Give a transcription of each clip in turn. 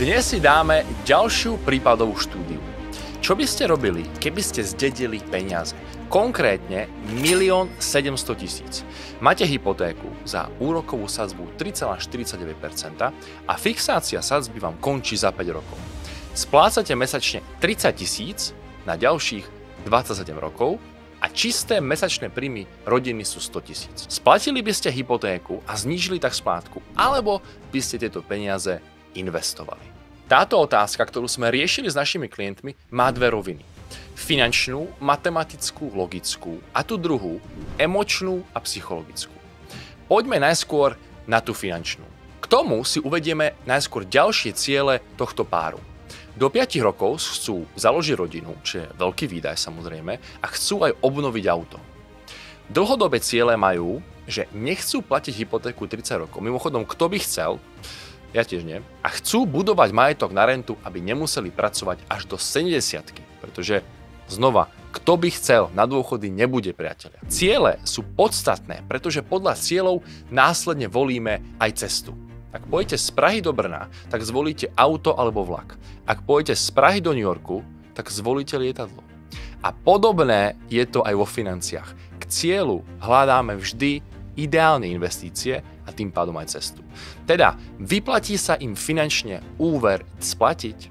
Dnes si dáme ďalšiu prípadovú štúdiu. Čo by ste robili, keby ste zdedili peniaze? Konkrétne 1 700 000. Máte hypotéku za úrokovú sadzbu 3,49% a fixácia sadzby vám končí za 5 rokov. Splácate mesačne 30 000 na ďalších 27 rokov a čisté mesačné príjmy rodiny sú 100 000. Splatili by ste hypotéku a znížili tak splátku, alebo by ste tieto peniaze investovali? Táto otázka, ktorú sme riešili s našimi klientmi, má dve roviny. Finančnú, matematickú, logickú a tú druhú, emočnú a psychologickú. Poďme najskôr na tú finančnú. K tomu si uvedieme najskôr ďalšie ciele tohto páru. Do 5 rokov chcú založiť rodinu, čo je veľký výdaj samozrejme, a chcú aj obnoviť auto. Dlhodobé ciele majú, že nechcú platiť hypotéku 30 rokov. Mimochodom, kto by chcel, ja tiež nie, a chcú budovať majetok na rentu, aby nemuseli pracovať až do 70-ky, pretože znova, kto by chcel, na dôchody nebude, priateľia. Ciele sú podstatné, pretože podľa cieľov následne volíme aj cestu. Ak pôjdete z Prahy do Brna, tak zvolíte auto alebo vlak. Ak pôjdete z Prahy do New Yorku, tak zvolíte lietadlo. A podobné je to aj vo financiách. K cieľu hľadáme vždy ideálne investície a tým pádom aj cestu. Teda, vyplatí sa im finančne úver splatiť?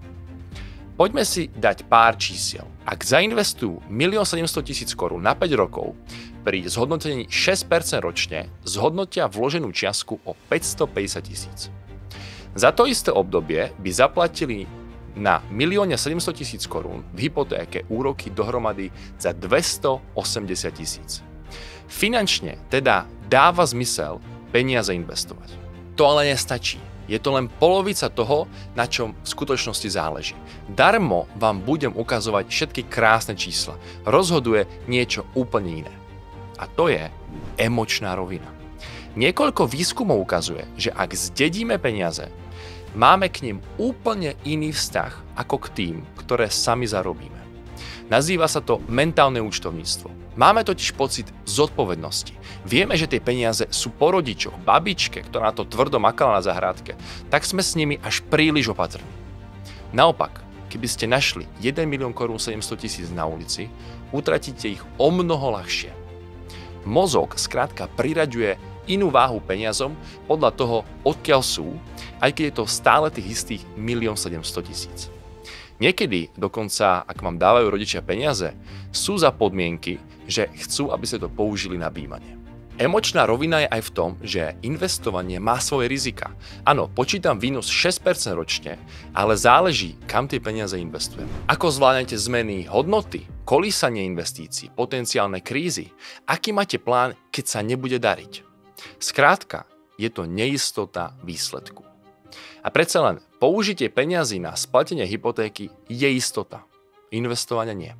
Poďme si dať pár čísiel. Ak zainvestujú 1 700 000 korún na 5 rokov, pri zhodnotení 6% ročne zhodnotia vloženú čiastku o 550 000. Za to isté obdobie by zaplatili na 1 700 000 korún v hypotéke úroky dohromady za 280 000. Finančne teda dáva zmysel peniaze investovať. To ale nestačí. Je to len polovica toho, na čom v skutočnosti záleží. Darmo vám budem ukazovať všetky krásne čísla. Rozhoduje niečo úplne iné. A to je emočná rovina. Niekoľko výskumov ukazuje, že ak zdedíme peniaze, máme k nim úplne iný vzťah ako k tým, ktoré sami zarobíme. Nazýva sa to mentálne účtovníctvo. Máme totiž pocit zodpovednosti. Vieme, že tie peniaze sú po rodičoch, babičke, ktorá to tvrdo makala na záhradke, tak sme s nimi až príliš opatrní. Naopak, keby ste našli 1 000 700 000 na ulici, utratíte ich o mnoho ľahšie. Mozog skrátka priraďuje inú váhu peniazom podľa toho, odkiaľ sú, aj keď je to stále tých istých 1 700 000. Niekedy dokonca, ak vám dávajú rodičia peniaze, sú za podmienky, že chcú, aby ste to použili na bývanie. Emočná rovina je aj v tom, že investovanie má svoje rizika. Áno, počítam výnos 6% ročne, ale záleží, kam tie peniaze investujem. Ako zvládnete zmeny hodnoty, kolísanie investícií, potenciálne krízy, aký máte plán, keď sa nebude dariť. Skrátka, je to neistota výsledku. A predsa len použitie peňazí na splatenie hypotéky je istota. Investovania nie.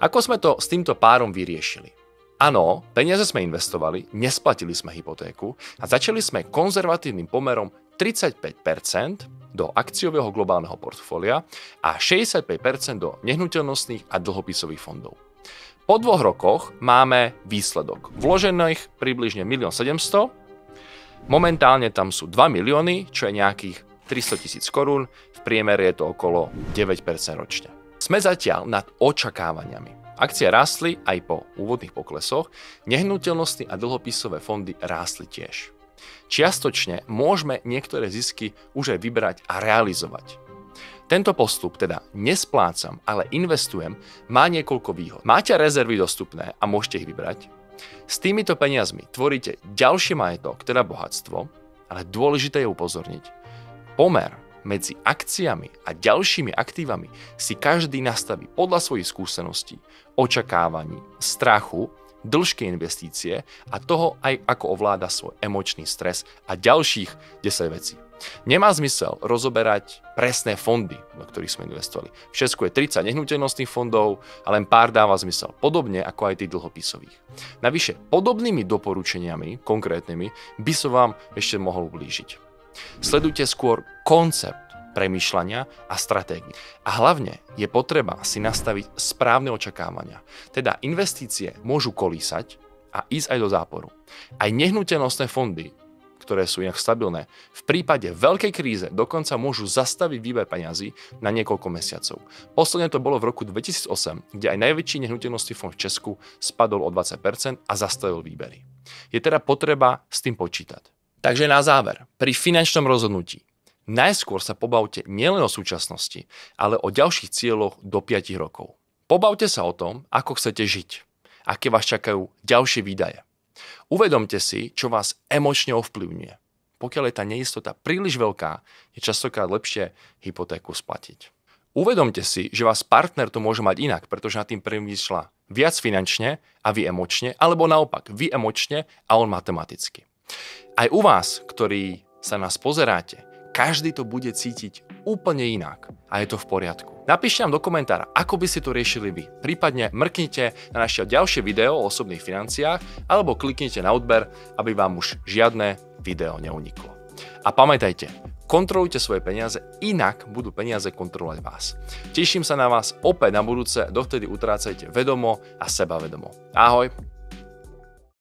Ako sme to s týmto párom vyriešili? Áno, peniaze sme investovali, nesplatili sme hypotéku a začali sme konzervatívnym pomerom 35% do akciového globálneho portfólia a 65% do nehnuteľnostných a dlhopisových fondov. Po 2 rokoch máme výsledok. Vložených približne 1 700 000. Momentálne tam sú 2 milióny, čo je nejakých 300 000 korún, v priemere je to okolo 9% ročne. Sme zatiaľ nad očakávaniami. Akcie rástli aj po úvodných poklesoch, nehnuteľnostné a dlhopisové fondy rástli tiež. Čiastočne môžeme niektoré zisky už aj vybrať a realizovať. Tento postup, teda nesplácam, ale investujem, má niekoľko výhod. Máte rezervy dostupné a môžete ich vybrať. S týmito peniazmi tvoríte ďalší majetok, teda bohatstvo, ale dôležité je upozorniť. Pomer medzi akciami a ďalšími aktívami si každý nastaví podľa svojich skúseností, očakávaní, strachu, dĺžky investície a toho aj ako ovláda svoj emočný stres a ďalších 10 vecí. Nemá zmysel rozoberať presné fondy, do ktorých sme investovali. Všetko je 30 nehnuteľnostných fondov a len pár dáva zmysel, podobne ako aj tých dlhopisových. Navyše, podobnými doporučeniami, konkrétnymi, by som vám ešte mohol ublížiť. Sledujte skôr koncept premýšľania a stratégie. A hlavne je potreba si nastaviť správne očakávania. Teda investície môžu kolísať a ísť aj do záporu. Aj nehnuteľnostné fondy, ktoré sú inak stabilné, v prípade veľkej kríze dokonca môžu zastaviť výber peňazí na niekoľko mesiacov. Posledne to bolo v roku 2008, kde aj najväčší nehnuteľnostný fond v Česku spadol o 20% a zastavil výbery. Je teda potreba s tým počítať. Takže na záver, pri finančnom rozhodnutí najskôr sa pobavte nielen o súčasnosti, ale o ďalších cieľoch do 5 rokov. Pobavte sa o tom, ako chcete žiť, aké vás čakajú ďalšie výdaje. Uvedomte si, čo vás emočne ovplyvňuje. Pokiaľ je tá neistota príliš veľká, je častokrát lepšie hypotéku splatiť. Uvedomte si, že vás partner to môže mať inak, pretože na tým premýšľa viac finančne a vy emočne, alebo naopak, vy emočne a on matematicky. Aj u vás, ktorí sa nás pozeráte, každý to bude cítiť úplne inak a je to v poriadku. Napíšte nám do komentára, ako by ste to riešili vy. Prípadne mrknite na naše ďalšie video o osobných financiách alebo kliknite na odber, aby vám už žiadne video neuniklo. A pamätajte, kontrolujte svoje peniaze, inak budú peniaze kontrolovať vás. Teším sa na vás opäť na budúce, dovtedy utrácajte vedomo a sebavedomo. Ahoj!